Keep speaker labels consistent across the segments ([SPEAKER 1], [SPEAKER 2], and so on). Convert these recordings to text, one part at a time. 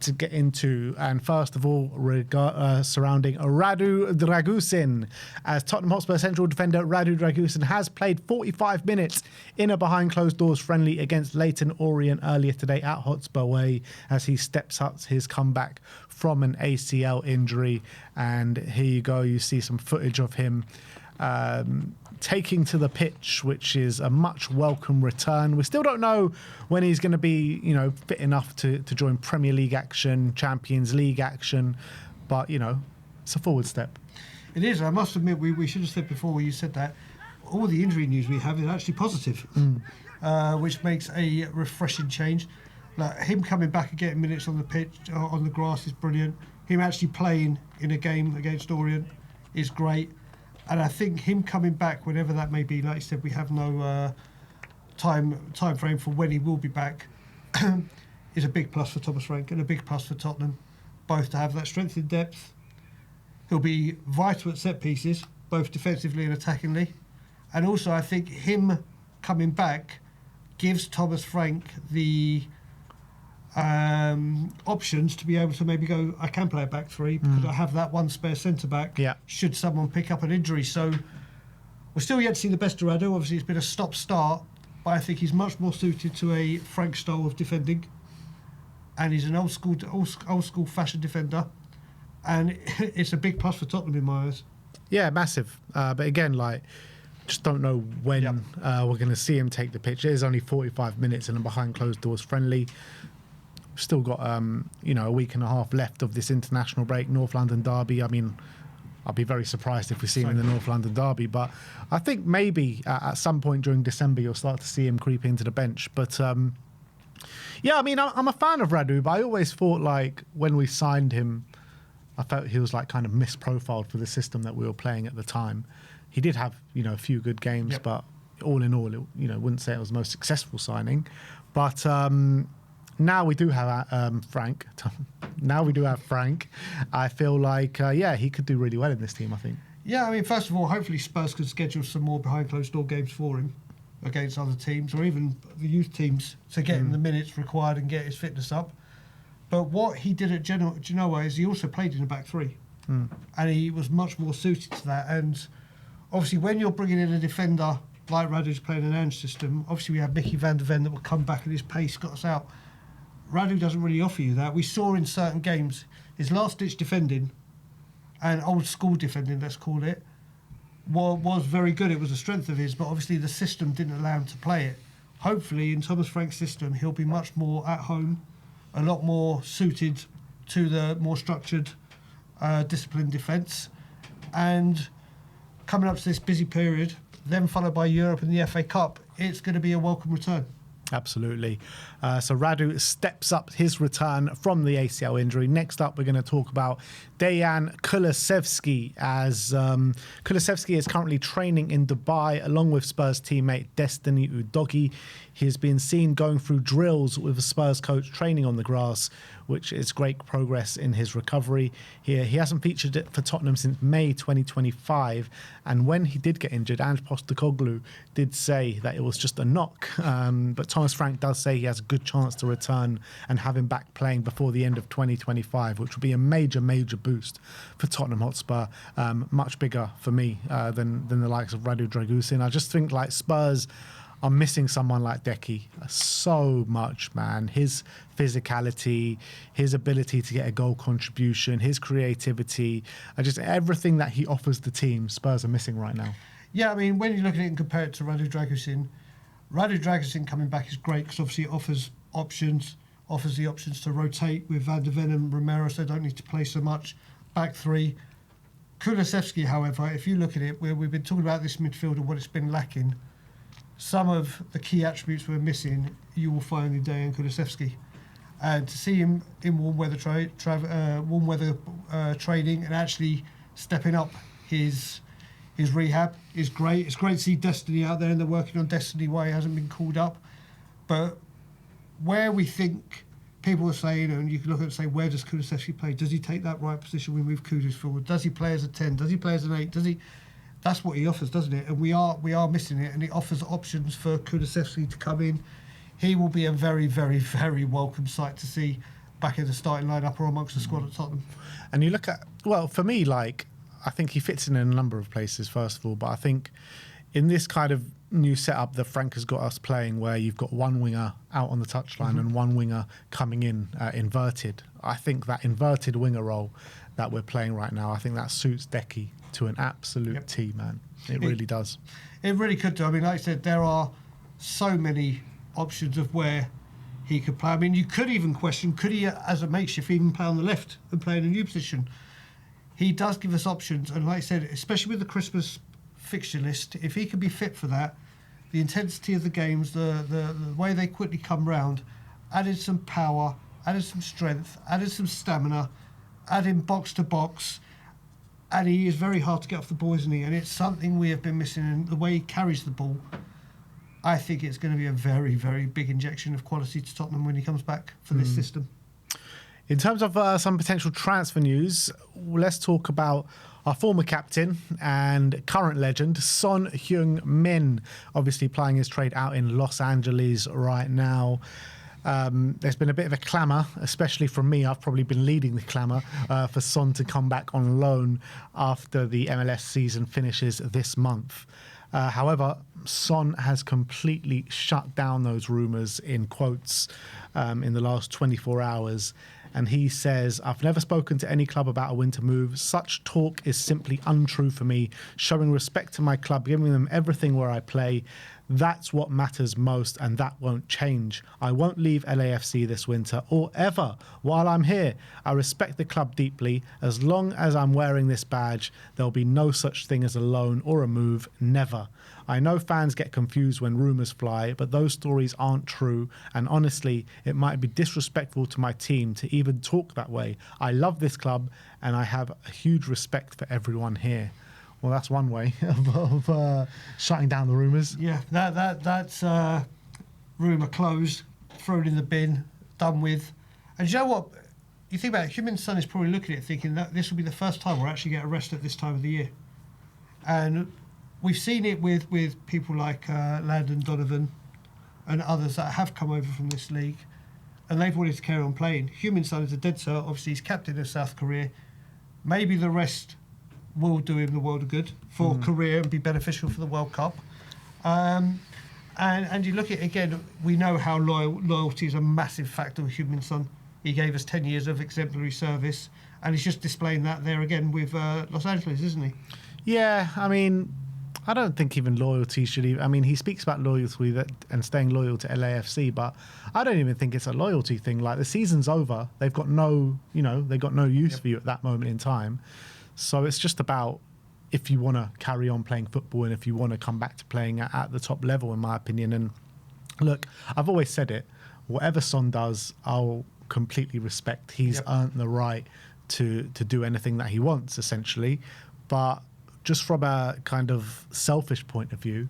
[SPEAKER 1] to get into, and first of all surrounding Radu Dragusin, as Tottenham Hotspur central defender Radu Dragusin has played 45 minutes in a behind closed doors friendly against Leyton Orient earlier today at Hotspur Way, as he steps up his comeback from an ACL injury. And here you go, you see some footage of him taking to the pitch, which is a much welcome return. We still don't know when he's going to be, fit enough to join Premier League action, Champions League action, but it's a forward step.
[SPEAKER 2] It is. I must admit, we should have said before when you said that, all the injury news we have is actually positive, which makes a refreshing change. Like him coming back and getting minutes on the pitch, on the grass, is brilliant. Him actually playing in a game against Orient is great. And I think him coming back, whenever that may be, like you said, we have no time frame for when he will be back, is a big plus for Thomas Frank and a big plus for Tottenham, both to have that strength in depth. He'll be vital at set pieces, both defensively and attackingly. And also, I think him coming back gives Thomas Frank the options to be able to maybe go, I can play a back three because I have that one spare centre back should someone pick up an injury. So we're still yet to see the best of Radu. Obviously it's been a stop start, but I think he's much more suited to a Frank style of defending, and he's an old school fashion defender, and it's a big plus for Tottenham in my eyes.
[SPEAKER 1] Yeah, massive. But again, just don't know when we're going to see him take the pitch. It is only 45 minutes in a behind closed doors friendly. Still got a week and a half left of this international break, North London derby. I mean, I'll be very surprised if we see him in the North London derby, but I think maybe at some point during December you'll start to see him creep into the bench. But I'm a fan of Radu, but I always thought when we signed him, I felt he was kind of misprofiled for the system that we were playing at the time. He did have a few good games, but all in all, wouldn't say it was the most successful signing. But now we do have Frank. Now we do have Frank. I feel he could do really well in this team, I think.
[SPEAKER 2] Yeah, I mean, first of all, hopefully Spurs can schedule some more behind closed door games for him against other teams or even the youth teams to get him the minutes required and get his fitness up. But what he did at Genoa is he also played in a back three. And he was much more suited to that. And obviously when you're bringing in a defender like Radu's playing an Ange system, obviously we have Mickey van der Ven that will come back and his pace got us out. Radu doesn't really offer you that. We saw in certain games his last-ditch defending and old-school defending, let's call it, was very good. It was a strength of his, but obviously the system didn't allow him to play it. Hopefully, in Thomas Frank's system, he'll be much more at home, a lot more suited to the more structured, disciplined defence. And coming up to this busy period, then followed by Europe and the FA Cup, it's going to be a welcome return.
[SPEAKER 1] Absolutely. So Radu steps up his return from the ACL injury. Next up, we're going to talk about Dejan Kulusevski, as Kulusevski is currently training in Dubai along with Spurs teammate Destiny Udogie. He has been seen going through drills with a Spurs coach training on the grass, which is great progress in his recovery. He hasn't featured for Tottenham since May 2025, and when he did get injured, Ange Postecoglou did say that it was just a knock, but Thomas Frank does say he has a good chance to return and have him back playing before the end of 2025, which would be a major boost for Tottenham Hotspur, much bigger for me than the likes of Radu Dragusin. I just think Spurs are missing someone like Decky so much, man. His physicality, his ability to get a goal contribution, his creativity, just everything that he offers the team, Spurs are missing right now.
[SPEAKER 2] Yeah, I mean, when you look at it and compare it to Radu Dragusin coming back is great because obviously it offers the options to rotate with Van der Ven and Romero, so they don't need to play so much. Back three. Kulusevski, however, if you look at it, we've been talking about this midfield and what it's been lacking. Some of the key attributes we're missing, you will find in Dejan Kulusevski. And to see him in warm weather training and actually stepping up his rehab is great. It's great to see Destiny out there and they're working on Destiny Way. He hasn't been called up. But where we think people are saying, and you can look at it and say, where does Kulusevski play? Does he take that right position when we move Kudus forward? Does he play as a 10? Does he play as an 8? Does he? That's what he offers, doesn't it? And we are missing it, and it offers options for Kulusevski to come in. He will be a very, very, very welcome sight to see back in the starting lineup or amongst the squad at Tottenham.
[SPEAKER 1] And you look at, well, for me, like, I think he fits in a number of places, first of all, but I think in this kind of new setup that Frank has got us playing, where you've got one winger out on the touchline and one winger coming in inverted, I think that inverted winger role that we're playing right now, I think that suits Decky to an absolute T, man. It really does.
[SPEAKER 2] It really could do. I mean, like I said, there are so many options of where he could play. I mean, you could even question, could he, as a makeshift, even play on the left and play in a new position? He does give us options, and like I said, especially with the Christmas fixture list, if he could be fit for that, the intensity of the games, the way they quickly come round, added some power, added some strength, added some stamina, adding box to box, and he is very hard to get off the ball, isn't he? And it's something we have been missing in the way he carries the ball. I think it's going to be a very, very big injection of quality to Tottenham when he comes back for this system.
[SPEAKER 1] In terms of some potential transfer news, let's talk about our former captain and current legend, Son Heung-min, obviously plying his trade out in Los Angeles right now. There's been a bit of a clamour, especially from me. I've probably been leading the clamour for Son to come back on loan after the MLS season finishes this month. However, Son has completely shut down those rumours, in quotes, in the last 24 hours. And he says, "I've never spoken to any club about a winter move. Such talk is simply untrue for me. Showing respect to my club, giving them everything where I play, that's what matters most, and that won't change. I won't leave LAFC this winter or ever while I'm here. I respect the club deeply. As long as I'm wearing this badge, there'll be no such thing as a loan or a move. Never. I know fans get confused when rumours fly, but those stories aren't true, and honestly, it might be disrespectful to my team to even talk that way. I love this club, and I have a huge respect for everyone here." Well, that's one way of shutting down the rumours.
[SPEAKER 2] Yeah, that's rumour closed, thrown in the bin, done with. And you know what? You think about it, Heung-min's son is probably looking at it thinking that this will be the first time we'll actually get a rest at this time of the year. And we've seen it with people like Landon Donovan and others that have come over from this league, and they've wanted to carry on playing. Heung-min's son is a dead cert. Obviously, he's captain of South Korea. Maybe the rest will do him the world of good for career and be beneficial for the World Cup. And you look at it again, we know how loyalty is a massive factor with Heung-min's son. He gave us 10 years of exemplary service, and he's just displaying that there again with Los Angeles, isn't he?
[SPEAKER 1] Yeah, I mean, I don't think even loyalty should even... I mean, he speaks about loyalty and staying loyal to LAFC, but I don't even think it's a loyalty thing. Like, the season's over. They've got no, they've got no use for you at that moment in time. So it's just about if you want to carry on playing football and if you want to come back to playing at the top level, in my opinion. And look, I've always said it. Whatever Son does, I'll completely respect. He's earned the right to do anything that he wants, essentially. But just from a kind of selfish point of view,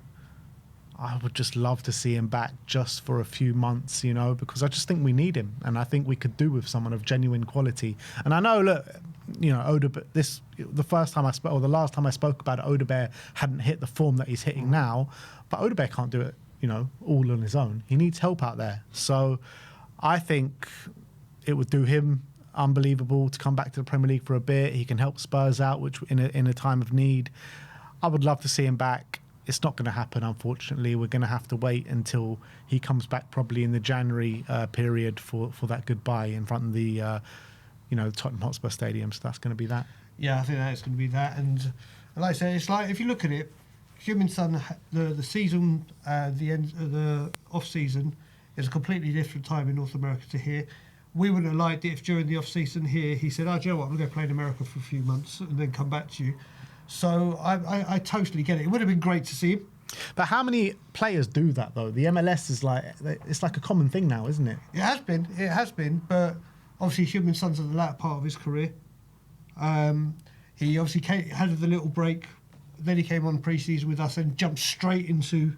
[SPEAKER 1] I would just love to see him back just for a few months, because I just think we need him, and I think we could do with someone of genuine quality. And I know, look, the last time I spoke about it, Odebear hadn't hit the form that he's hitting now, but Odebear can't do it, all on his own. He needs help out there. So I think it would do him unbelievable to come back to the Premier League for a bit. He can help Spurs out, which in a time of need. I would love to see him back. It's not going to happen, unfortunately. We're going to have to wait until he comes back, probably in the January period, for that goodbye in front of the Tottenham Hotspur Stadium. So that's going to be that.
[SPEAKER 2] Yeah, I think that's going to be that. And like I say, it's like, if you look at it, Heung-min's son, the season, the end of the off-season is a completely different time in North America to here. We wouldn't have liked it if during the off-season here he said, "Oh, do you know what, I'm going to go play in America for a few months and then come back to you." So I totally get it. It would have been great to see him.
[SPEAKER 1] But how many players do that, though? The MLS is it's like a common thing now, isn't it?
[SPEAKER 2] It has been. But obviously Heung-min's son's at the latter part of his career. He obviously had the little break. Then he came on pre-season with us and jumped straight into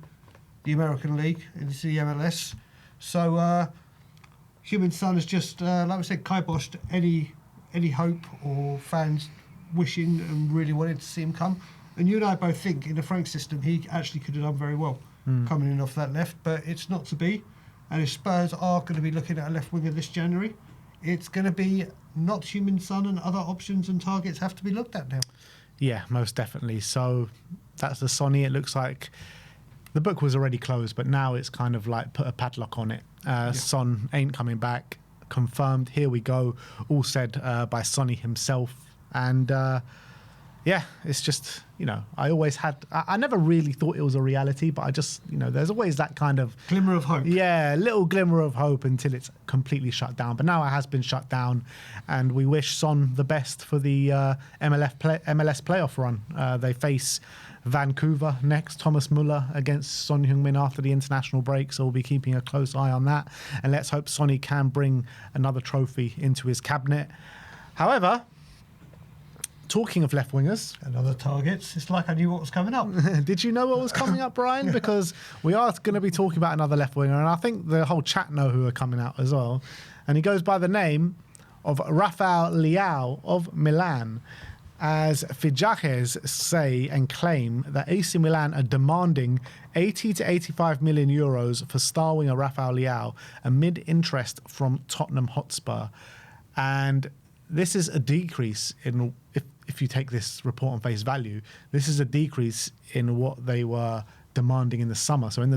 [SPEAKER 2] the American League, into the MLS. So Heung-min's son has just, like we said, kiboshed any hope or fans wishing and really wanted to see him come. And you and I both think in the Frank system he actually could have done very well coming in off that left, but it's not to be. And if Spurs are going to be looking at a left winger this January, it's going to be not Heung-min Son, and other options and targets have to be looked at now.
[SPEAKER 1] Yeah, most definitely. So that's the Sonny. It looks like the book was already closed, but now it's kind of like put a padlock on it. Son ain't coming back. Confirmed. Here we go. All said by Sonny himself. And yeah, it's just, I always had, I never really thought it was a reality, but I just, there's always that kind of
[SPEAKER 2] glimmer of hope.
[SPEAKER 1] Yeah, little glimmer of hope until it's completely shut down. But now it has been shut down, and we wish Son the best for the MLS playoff run. They face Vancouver next, Thomas Muller against Son Heung-min after the international break, so we'll be keeping a close eye on that. And let's hope Sonny can bring another trophy into his cabinet. However, talking of left wingers
[SPEAKER 2] and other targets, it's like I knew what was coming up.
[SPEAKER 1] Did you know what was coming up, Brian? Because we are going to be talking about another left winger, and I think the whole chat know who are coming out as well. And he goes by the name of Rafael Leão of Milan, as Fijajes say and claim that AC Milan are demanding 80 to 85 million euros for star winger Rafael Leão amid interest from Tottenham Hotspur. And this is a decrease in, if you take this report on face value, this is a decrease in what they were demanding in the summer. So in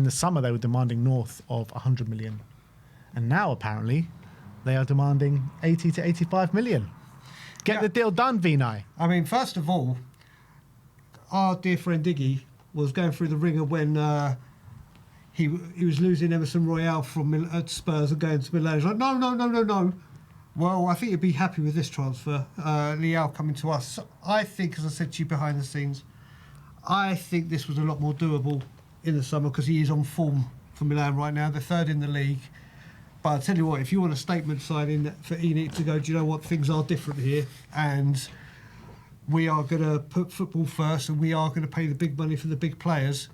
[SPEAKER 1] the summer, they were demanding north of 100 million. And now, apparently, they are demanding 80 to 85 million. Get the deal done, Vinay.
[SPEAKER 2] I mean, first of all, our dear friend Diggy was going through the ringer when he was losing Emerson Royale from Spurs and going to Milan. He's like, no. Well, I think you'd be happy with this transfer. Leão coming to us. I think, as I said to you behind the scenes, I think this was a lot more doable in the summer because he is on form for Milan right now. They're third in the league. But I'll tell you what, if you want a statement signing for Enix to go, do you know what, things are different here, and we are going to put football first and we are going to pay the big money for the big players,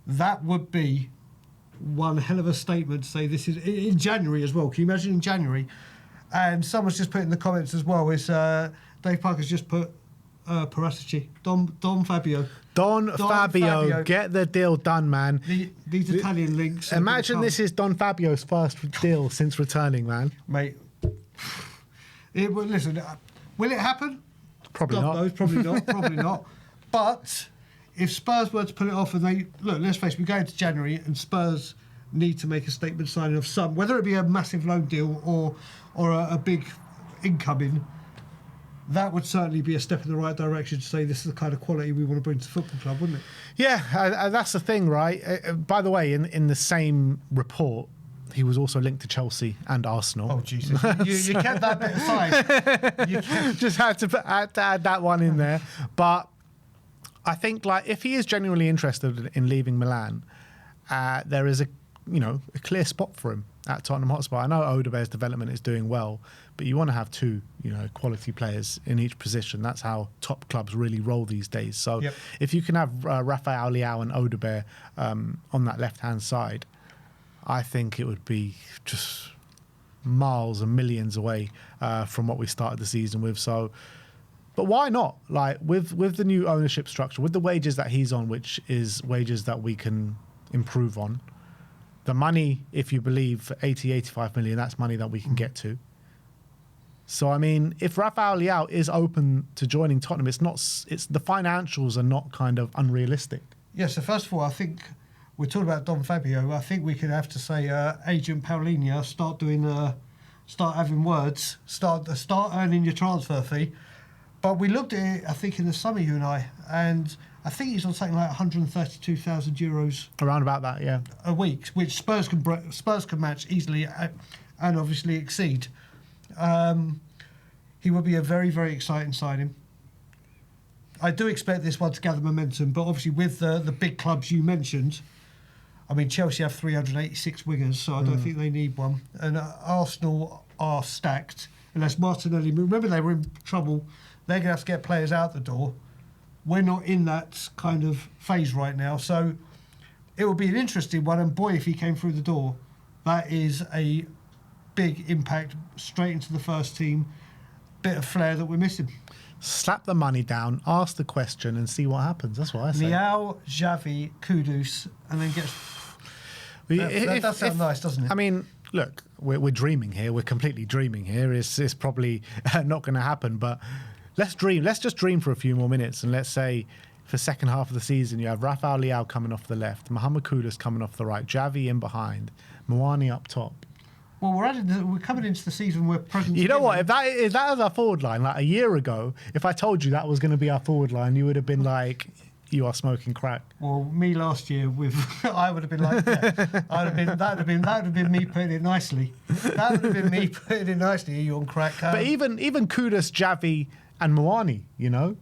[SPEAKER 2] that would be one hell of a statement to say this is in January as well. Can you imagine in January? And someone's just put in the comments as well, is Dave Parker's just put Paratici, Don Fabio.
[SPEAKER 1] Don Fabio, get the deal done, man.
[SPEAKER 2] These Italian links.
[SPEAKER 1] Imagine this is Don Fabio's first deal since returning, man.
[SPEAKER 2] Mate, listen, will it happen?
[SPEAKER 1] Probably not.
[SPEAKER 2] Probably not. But if Spurs were to pull it off and let's face it, we're going to January and Spurs need to make a statement signing of some, whether it be a massive loan deal or a big incoming, that would certainly be a step in the right direction to say this is the kind of quality we want to bring to the football club, wouldn't it?
[SPEAKER 1] Yeah, that's the thing, right? By the way, in the same report, he was also linked to Chelsea and Arsenal.
[SPEAKER 2] Oh, Jesus. You kept that bit aside.
[SPEAKER 1] Just had to add that one in there. But I think, if he is genuinely interested in leaving Milan, there is a clear spot for him at Tottenham Hotspur. I know Odebear's development is doing well, but you want to have two, quality players in each position. That's how top clubs really roll these days. So if you can have Rafael Leão and Odebear on that left-hand side, I think it would be just miles and millions away from what we started the season with. So, but why not? With the new ownership structure, with the wages that he's on, which is wages that we can improve on, the money, if you believe 80, 85 million, that's money that we can get to. So, I mean, if Rafael Leão is open to joining Tottenham, it's the financials are not kind of unrealistic.
[SPEAKER 2] Yeah, so first of all, I think we're talking about Don Fabio. I think we could have to say Agent Paulinho, start having words, start earning your transfer fee. But we looked at it, I think, in the summer, you and I, and I think he's on something like 132,000 euros.
[SPEAKER 1] Around about that, yeah.
[SPEAKER 2] A week, which Spurs can match easily and obviously exceed. He would be a very, very exciting signing. I do expect this one to gather momentum, but obviously with the big clubs you mentioned, I mean, Chelsea have 386 wingers, so I don't think they need one. And Arsenal are stacked, unless Martinelli... Remember, they were in trouble. They're going to have to get players out the door. We're not in that kind of phase right now, so it will be an interesting one. And boy, if he came through the door, that is a big impact straight into the first team. Bit of flair that we're missing.
[SPEAKER 1] Slap the money down, ask the question, and see what happens. That's what I say.
[SPEAKER 2] Leão, Xavi, Kudus, and then get... That does sound nice, doesn't it?
[SPEAKER 1] I mean, look, we're dreaming here. We're completely dreaming here. It's probably not going to happen, but let's dream. Let's just dream for a few more minutes, and let's say for the second half of the season, you have Rafael Leão coming off the left, Mohamed Kudus coming off the right, Javi in behind, Moani up top.
[SPEAKER 2] Well, we're coming into the season where present.
[SPEAKER 1] You know what? If that is our forward line, like a year ago, if I told you that was going to be our forward line, you would have been like, "You are smoking crack."
[SPEAKER 2] Well, me last year I would have been like, yeah, that would have been me putting it nicely. That would have been me putting it nicely. Are you on crack?
[SPEAKER 1] But even Kudus, Javi, and Moani, you know.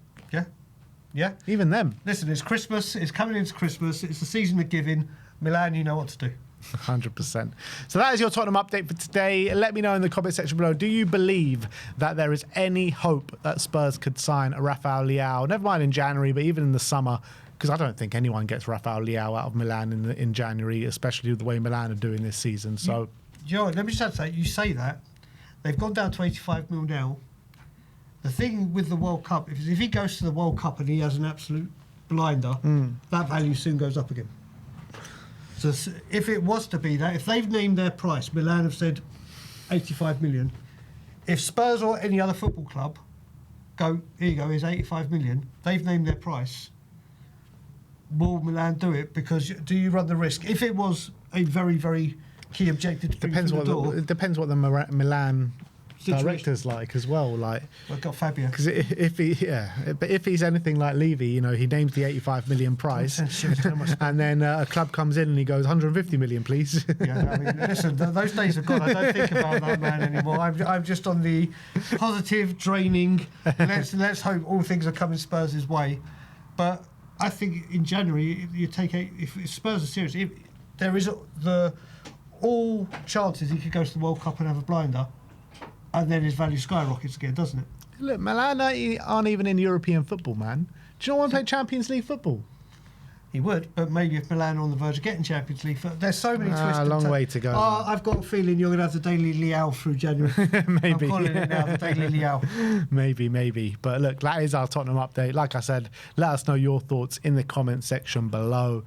[SPEAKER 2] Yeah.
[SPEAKER 1] Even them.
[SPEAKER 2] Listen, it's Christmas. It's coming into Christmas. It's the season of giving. Milan, you know what to do.
[SPEAKER 1] 100%. So that is your Tottenham update for today. Let me know in the comment section below. Do you believe that there is any hope that Spurs could sign a Rafael Leão? Never mind in January, but even in the summer, because I don't think anyone gets Rafael Leão out of Milan in January, especially the way Milan are doing this season. So,
[SPEAKER 2] let me just say, you say that they've gone down to 85 mil now. The thing with the World Cup, if he goes to the World Cup and he has an absolute blinder, that value soon goes up again. So if it was to be that, if they've named their price, Milan have said 85 million. If Spurs or any other football club go, here you go, here's 85 million, they've named their price, will Milan do it? Because do you run the risk? If it was a very, very key objective to
[SPEAKER 1] depends
[SPEAKER 2] bring through the door,
[SPEAKER 1] it depends what the Milan
[SPEAKER 2] situation.
[SPEAKER 1] director's like as well. Like,
[SPEAKER 2] we've got Fabio.
[SPEAKER 1] Because if he's anything like Levy, you know, he names the 85 million price, and then a club comes in and he goes 150 million, please.
[SPEAKER 2] Yeah, I mean, listen, those days are gone. I don't think about that man anymore. I'm just on the positive, draining. Let's hope all things are coming Spurs' way. But I think in January, if Spurs are serious, there is all chances he could go to the World Cup and have a blinder. And then his value skyrockets again, doesn't it?
[SPEAKER 1] Look, Milan aren't even in European football, man. Do you not want to play Champions League football?
[SPEAKER 2] He would, but maybe if Milan are on the verge of getting Champions League, there's so many twists.
[SPEAKER 1] A long way to go.
[SPEAKER 2] I've got a feeling you're going to have the Daily Leão through January.
[SPEAKER 1] Maybe.
[SPEAKER 2] I'm calling it now, the Daily Leão.
[SPEAKER 1] Maybe. But look, that is our Tottenham update. Like I said, let us know your thoughts in the comment section below.